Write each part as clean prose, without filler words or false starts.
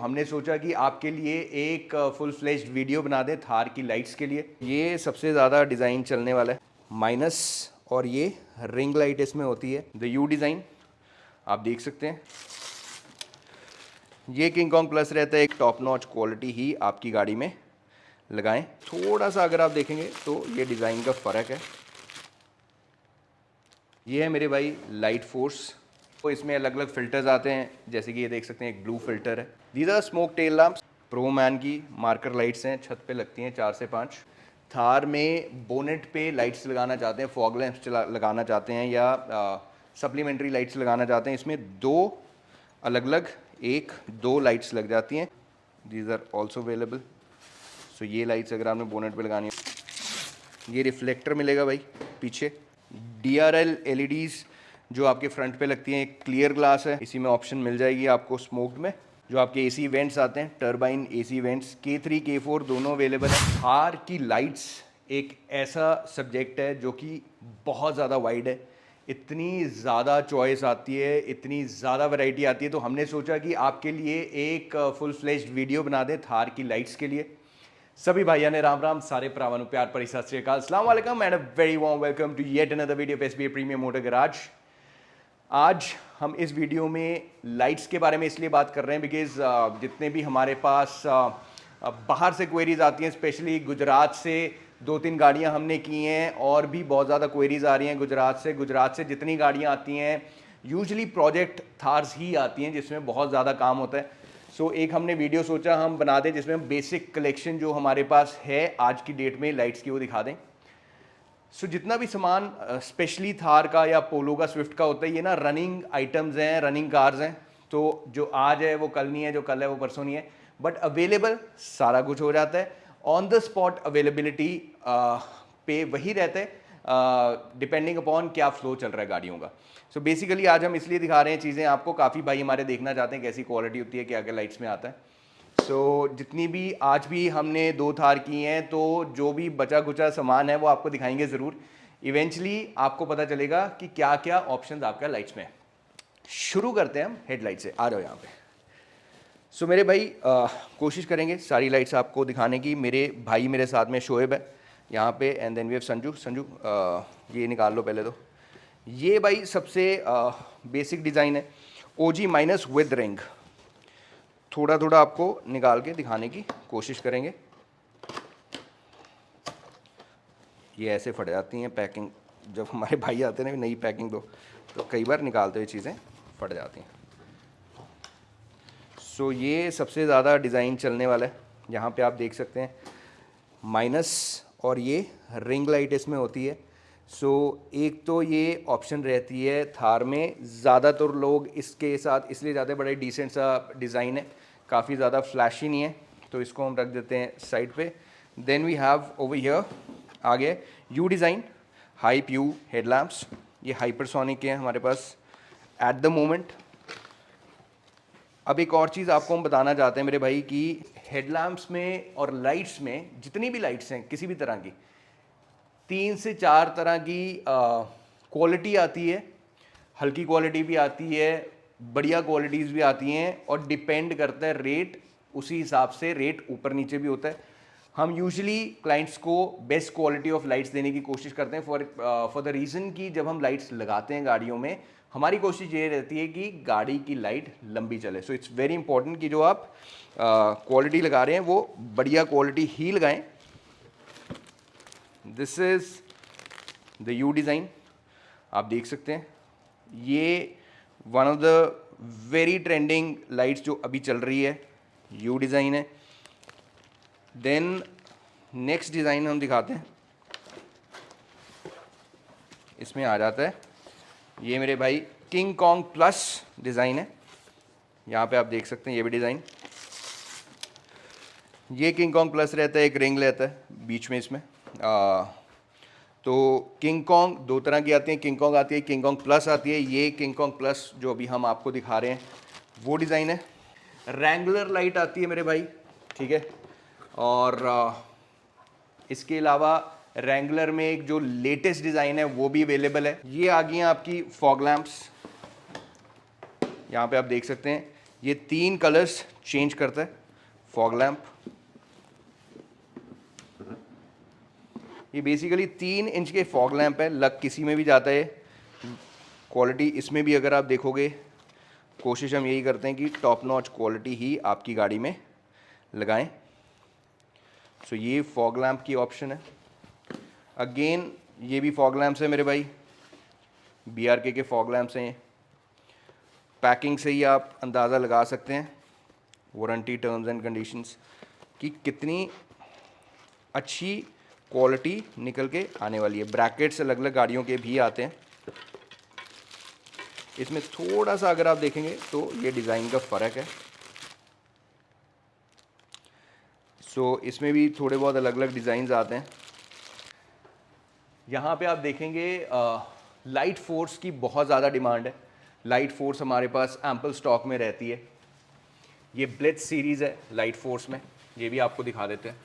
हमने सोचा कि आपके लिए एक फुल फ्लेश्ड वीडियो बना दें थार की लाइट्स के लिए। ये सबसे ज़्यादा डिज़ाइन चलने वाला है माइनस, और ये रिंग लाइट इसमें होती है द यू डिज़ाइन, आप देख सकते हैं। ये किंग कॉन्ग प्लस रहता है, एक टॉप नॉच क्वालिटी ही आपकी गाड़ी में लगाएं। थोड़ा सा अगर आप देखेंगे तो ये डिज़ाइन का फ़र्क है। ये है मेरे भाई लाइट फोर्स, तो इसमें अलग अलग फ़िल्टर्स आते हैं, जैसे कि ये देख सकते हैं एक ब्लू फ़िल्टर है। These are smoke tail lamps, pro man की मार्कर लाइट्स हैं, छत पे लगती हैं 4 से 5। थार में बोनेट पे लाइट्स लगाना चाहते हैं, फॉग लैंप्स लगाना चाहते हैं या सप्लीमेंट्री लाइट्स लगाना चाहते हैं, इसमें दो अलग अलग एक दो लाइट्स लग जाती हैं। These are also available. So ये लाइट्स अगर आपने बोनेट पे लगानी है, ये रिफ्लेक्टर मिलेगा भाई पीछे। DRL LEDs जो आपके फ्रंट पे लगती हैं, एक क्लियर ग्लास है, इसी में ऑप्शन मिल जाएगी आपको स्मोक्ड में। जो आपके AC वेंट्स आते हैं, turbine AC vents K3 K4 दोनों अवेलेबल है। थार की लाइट्स एक ऐसा सब्जेक्ट है जो कि बहुत ज़्यादा वाइड है, इतनी ज़्यादा चॉइस आती है, इतनी ज़्यादा वैरायटी आती है, तो हमने सोचा कि आपके लिए एक फुल फ्लेश्ड वीडियो बना दें थार की लाइट्स के लिए। सभी भाइयों ने राम राम, सारे भरावां नूं प्यार भरी सत श्री अकाल, अस्सलाम वालेकुम and a very warm welcome to yet another video of SBA premium motor garage. आज हम इस वीडियो में लाइट्स के बारे में इसलिए बात कर रहे हैं बिकॉज जितने भी हमारे पास बाहर से क्वेरीज आती हैं, स्पेशली गुजरात से 2-3 गाड़ियां हमने की हैं, और भी बहुत ज़्यादा क्वेरीज आ रही हैं गुजरात से जितनी गाड़ियां आती हैं यूजुअली प्रोजेक्ट थार्स ही आती हैं जिसमें बहुत ज़्यादा काम होता है। सो एक हमने वीडियो सोचा हम बना दें जिसमें हम बेसिक कलेक्शन जो हमारे पास है आज की डेट में लाइट्स की वो दिखा दें। सो जितना भी सामान स्पेशली थार का या पोलो का स्विफ्ट का होता है, ये ना रनिंग आइटम्स हैं, रनिंग कार्स हैं, तो जो आज है वो कल नहीं है, जो कल है वो परसों नहीं है, बट अवेलेबल सारा कुछ हो जाता है। ऑन द स्पॉट अवेलेबिलिटी पे वही रहता है डिपेंडिंग अपॉन क्या फ्लो चल रहा है गाड़ियों का। सो बेसिकली आज हम इसलिए दिखा रहे हैं चीज़ें आपको, काफ़ी भाई हमारे देखना चाहते हैं कैसी क्वालिटी होती है, क्या क्या लाइट्स में आता है। जितनी भी आज भी हमने 2 थार की हैं, तो जो भी बचा कुचा सामान है वो आपको दिखाएंगे ज़रूर। इवेंचुअली आपको पता चलेगा कि क्या क्या ऑप्शंस आपका लाइट्स में है। शुरू करते हैं हम हेडलाइट से, आ जाओ यहाँ पे। मेरे भाई कोशिश करेंगे सारी लाइट्स आपको दिखाने की। मेरे भाई मेरे साथ में शोएब है यहाँ पे, and then we have Sanju. ये निकाल लो पहले तो। ये भाई सबसे बेसिक डिज़ाइन है, OG माइनस विद रिंग। थोड़ा थोड़ा आपको निकाल के दिखाने की कोशिश करेंगे। ये ऐसे फट जाती हैं पैकिंग, जब हमारे भाई आते हैं ना नई पैकिंग दो, तो कई बार निकालते हुए चीज़ें फट जाती हैं। ये सबसे ज़्यादा डिज़ाइन चलने वाला है, यहाँ पे आप देख सकते हैं माइनस, और ये रिंग लाइट इसमें होती है। एक तो ये ऑप्शन रहती है थार में, ज़्यादातर लोग इसके साथ इसलिए जाते हैं, बड़े डिसेंट सा डिज़ाइन है, काफ़ी ज़्यादा फ्लैशी नहीं है, तो इसको हम रख देते हैं साइड पे। Then we have over here आगे U design hype U headlamps, ये हाइपरसोनिक के हैं हमारे पास एट द मोमेंट। अब एक और चीज़ आपको हम बताना चाहते हैं मेरे भाई कि हेडलैम्प्स में और लाइट्स में, जितनी भी लाइट्स हैं किसी भी तरह की, 3 से 4 तरह की क्वालिटी आती है। हल्की क्वालिटी भी आती है, बढ़िया क्वालिटीज़ भी आती हैं, और डिपेंड करता है रेट, उसी हिसाब से रेट ऊपर नीचे भी होता है। हम यूजुअली क्लाइंट्स को बेस्ट क्वालिटी ऑफ लाइट्स देने की कोशिश करते हैं फॉर द रीज़न कि जब हम लाइट्स लगाते हैं गाड़ियों में, हमारी कोशिश ये रहती है कि गाड़ी की लाइट लंबी चले। सो इट्स वेरी इंपॉर्टेंट कि जो आप क्वालिटी लगा रहे हैं वो बढ़िया क्वालिटी ही लगाएं। This is the you design, आप देख सकते हैं, ये one of the very trending lights जो अभी चल रही है, यू डिज़ाइन है। देन नेक्स्ट डिज़ाइन हम दिखाते हैं, इसमें आ जाता है ये मेरे भाई किंग कॉन्ग प्लस डिज़ाइन है। यहाँ पे आप देख सकते हैं ये भी डिज़ाइन, ये किंग कॉन्ग प्लस रहता है, एक रिंग रहता है बीच में इसमें। तो किंग कॉन्ग 2 तरह की आती हैं, किंग कॉन्ग आती है, किंग कॉन्ग प्लस आती है। ये किंग कॉन्ग प्लस जो अभी हम आपको दिखा रहे हैं वो डिज़ाइन है। रैंगुलर लाइट आती है मेरे भाई, ठीक है, और इसके अलावा रैंगुलर में एक जो लेटेस्ट डिज़ाइन है वो भी अवेलेबल है। ये आ गई हैं आपकी फॉग लैंप्स, यहाँ पे आप देख सकते हैं ये 3 कलर्स चेंज करता है फॉग लैम्प। ये बेसिकली 3 इंच के फॉग लैम्प है, लग किसी में भी जाता है। क्वालिटी इसमें भी अगर आप देखोगे, कोशिश हम यही करते हैं कि टॉप नॉच क्वालिटी ही आपकी गाड़ी में लगाएं। सो ये फॉग लैम्प की ऑप्शन है। अगेन ये भी फॉग लैम्प्स है मेरे भाई, BRK के फॉग लैम्प्स हैं। पैकिंग से ही आप अंदाज़ा लगा सकते हैं वारंटी टर्म्स एंड कंडीशंस कि कितनी अच्छी क्वालिटी निकल के आने वाली है। ब्रैकेट्स अलग अलग गाड़ियों के भी आते हैं। इसमें थोड़ा सा अगर आप देखेंगे तो ये डिज़ाइन का फ़र्क है। सो इसमें भी थोड़े बहुत अलग अलग डिज़ाइंस आते हैं। यहाँ पे आप देखेंगे लाइट फोर्स की बहुत ज़्यादा डिमांड है। लाइट फोर्स हमारे पास एम्पल स्टॉक में रहती है। ये ब्लिट्ज सीरीज़ है लाइट फोर्स में, ये भी आपको दिखा देते हैं।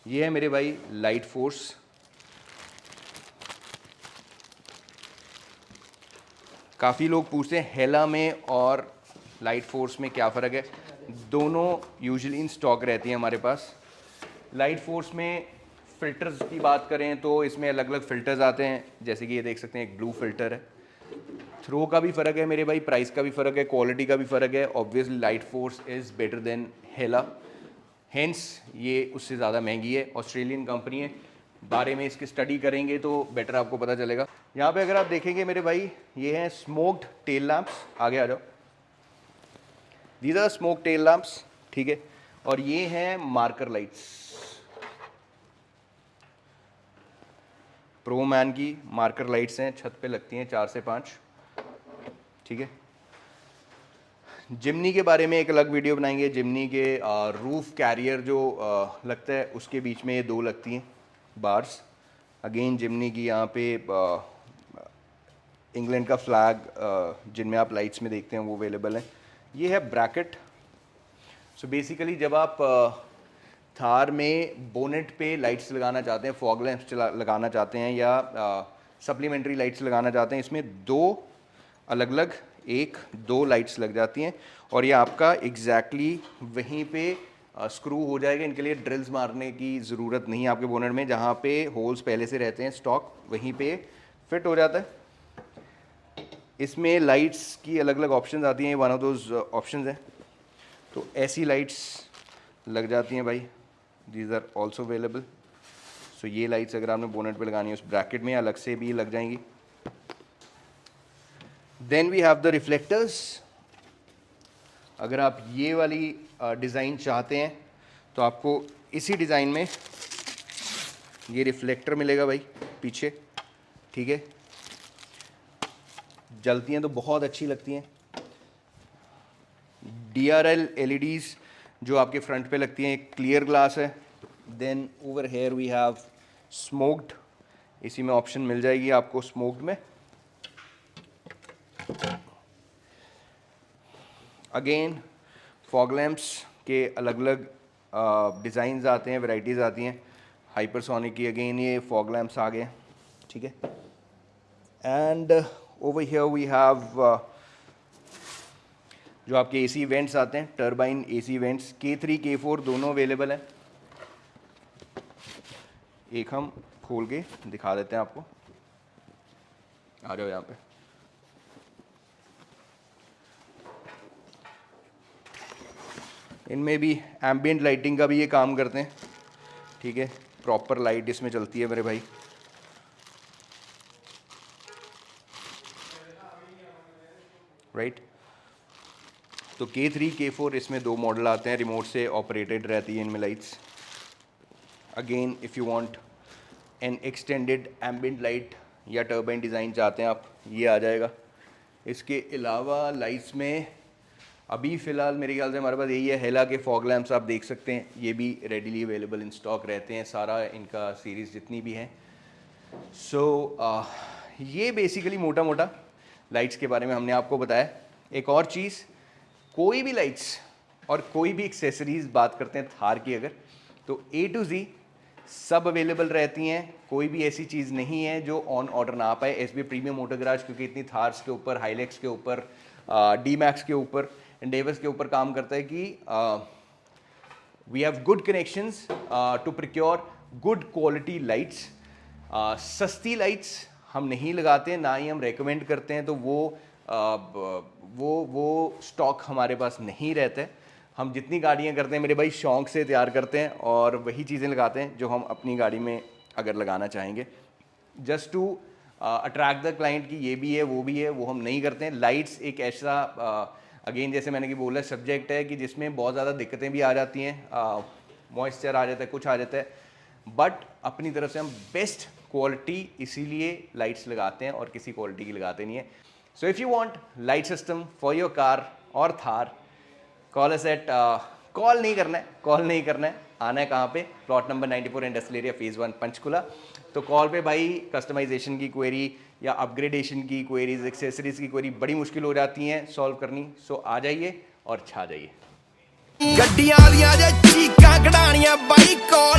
ये है मेरे भाई लाइट फोर्स। काफ़ी लोग पूछते हैं हेला में और लाइट फोर्स में क्या फ़र्क है। दोनों यूजुअली इन स्टॉक रहती हैं हमारे पास। लाइट फोर्स में फ़िल्टर्स की बात करें तो इसमें अलग अलग फ़िल्टर्स आते हैं, जैसे कि ये देख सकते हैं एक ब्लू फ़िल्टर है। थ्रो का भी फ़र्क है मेरे भाई, प्राइस का भी फ़र्क है, क्वालिटी का भी फ़र्क है। Obviously light force is better than Hella, hence ये उससे ज़्यादा महंगी है। ऑस्ट्रेलियन कंपनी है, बारे में इसकी स्टडी करेंगे तो बेटर आपको पता चलेगा। यहाँ पे अगर आप देखेंगे मेरे भाई, ये हैं स्मोक्ड टेल लैंप्स। आगे आ जाओ, these are smoke tail lamps, ठीक है। और ये हैं मार्कर लाइट्स, प्रो मैन की मार्कर लाइट्स हैं, छत पे लगती हैं 4 से 5, ठीक है। जिमनी के बारे में एक अलग वीडियो बनाएंगे। जिमनी के रूफ कैरियर जो लगता है उसके बीच में ये 2 लगती हैं बार्स। अगेन जिमनी की यहाँ पे इंग्लैंड का फ्लैग जिनमें आप लाइट्स में देखते हैं वो अवेलेबल है। ये है ब्रैकेट। सो बेसिकली जब आप थार में बोनेट पे लाइट्स लगाना चाहते हैं, फॉग लैंप्स लगाना चाहते हैं या सप्लीमेंट्री लाइट्स लगाना चाहते हैं, इसमें 2 अलग अलग 1-2 लाइट्स लग जाती हैं और ये आपका एग्जैक्टली वहीं पे स्क्रू हो जाएगा। इनके लिए ड्रिल्स मारने की ज़रूरत नहीं है आपके बोनेट में, जहाँ पे होल्स पहले से रहते हैं स्टॉक वहीं पे फिट हो जाता है। इसमें लाइट्स की अलग अलग ऑप्शंस आती हैं, वन ऑफ दोज ऑप्शंस हैं। तो ऐसी लाइट्स लग जाती हैं भाई, these are also available. So ये लाइट्स अगर आपने बोनेट पे लगानी है उस ब्रैकेट में अलग से भी लग जाएंगी। Then we have the reflectors. अगर आप ये वाली डिज़ाइन चाहते हैं तो आपको इसी डिज़ाइन में ये रिफ्लेक्टर मिलेगा भाई पीछे, ठीक है। जलती हैं तो बहुत अच्छी लगती हैं। DRL LEDs जो आपके फ्रंट पे लगती हैं, एक क्लियर ग्लास है। Then over here we have smoked, इसी में ऑप्शन मिल जाएगी आपको स्मोक्ड में। अगेन फॉग लैम्प्स के अलग अलग डिज़ाइंस आते हैं, वैरायटीज़ आती हैं। हाइपरसोनिक की अगेन ये फॉग लैम्प्स आ गए, ठीक है। And over here we have जो आपके AC वेंट्स आते हैं, turbine AC vents, K3 K4 दोनों अवेलेबल हैं। एक हम खोल के दिखा देते हैं आपको, आ जाओ यहाँ पे। इनमें भी एम्बियंट लाइटिंग का भी ये काम करते हैं, ठीक है। प्रॉपर लाइट इसमें चलती है मेरे भाई। राइट, तो K3 K4 इसमें 2 मॉडल आते हैं, रिमोट से ऑपरेटेड रहती है इनमें lights. Again if you want an extended ambient light या टर्बाइन डिज़ाइन चाहते हैं आप, ये आ जाएगा। इसके अलावा लाइट्स में अभी फ़िलहाल मेरे ख्याल से हमारे पास यही है, हेला के फॉग लैम्प्स आप देख सकते हैं, ये भी रेडीली अवेलेबल इन स्टॉक रहते हैं, सारा इनका सीरीज़ जितनी भी हैं। सो ये बेसिकली मोटा मोटा लाइट्स के बारे में हमने आपको बताया। एक और चीज़, कोई भी लाइट्स और कोई भी एक्सेसरीज़ बात करते हैं थार की अगर, तो A to Z सब अवेलेबल रहती हैं। कोई भी ऐसी चीज़ नहीं है जो ऑन ऑर्डर ना आ पाए। SB प्रीमियम मोटर गराज क्योंकि इतनी थार्स के ऊपर, हाइलेक्स के ऊपर, डी मैक्स के ऊपर, एंडेवर्स के ऊपर काम करता है कि we have good connections to procure good quality lights. सस्ती लाइट्स हम नहीं लगाते, ना ही हम रेकमेंड करते हैं, तो वो स्टॉक हमारे पास नहीं रहता है। हम जितनी गाड़ियाँ करते हैं मेरे भाई शौक से तैयार करते हैं और वही चीज़ें लगाते हैं जो हम अपनी गाड़ी में अगर लगाना चाहेंगे, just to attract the client कि ये भी है वो भी है, वो हम नहीं करते हैं। लाइट्स एक ऐसा अगेन जैसे मैंने कि बोला सब्जेक्ट है कि जिसमें बहुत ज़्यादा दिक्कतें भी आ जाती हैं, मॉइस्चर आ जाता है, कुछ आ जाता है, बट अपनी तरफ से हम बेस्ट क्वालिटी इसीलिए लाइट्स लगाते हैं और किसी क्वालिटी की लगाते नहीं है। So if you want light system for your car और Thar, call us at, call नहीं करना है, आना है कहाँ पे, plot number 94 industrial area phase 1 Panchkula. तो कॉल पे भाई कस्टमाइजेशन की क्वेरी या अपग्रेडेशन की क्वेरीज, एक्सेसरीज की क्वेरी बड़ी मुश्किल हो जाती हैं सॉल्व करनी। सो आ जाइए और छा जाइए। गड्डियां दियां जे चीकां कढाणियां बाई कॉल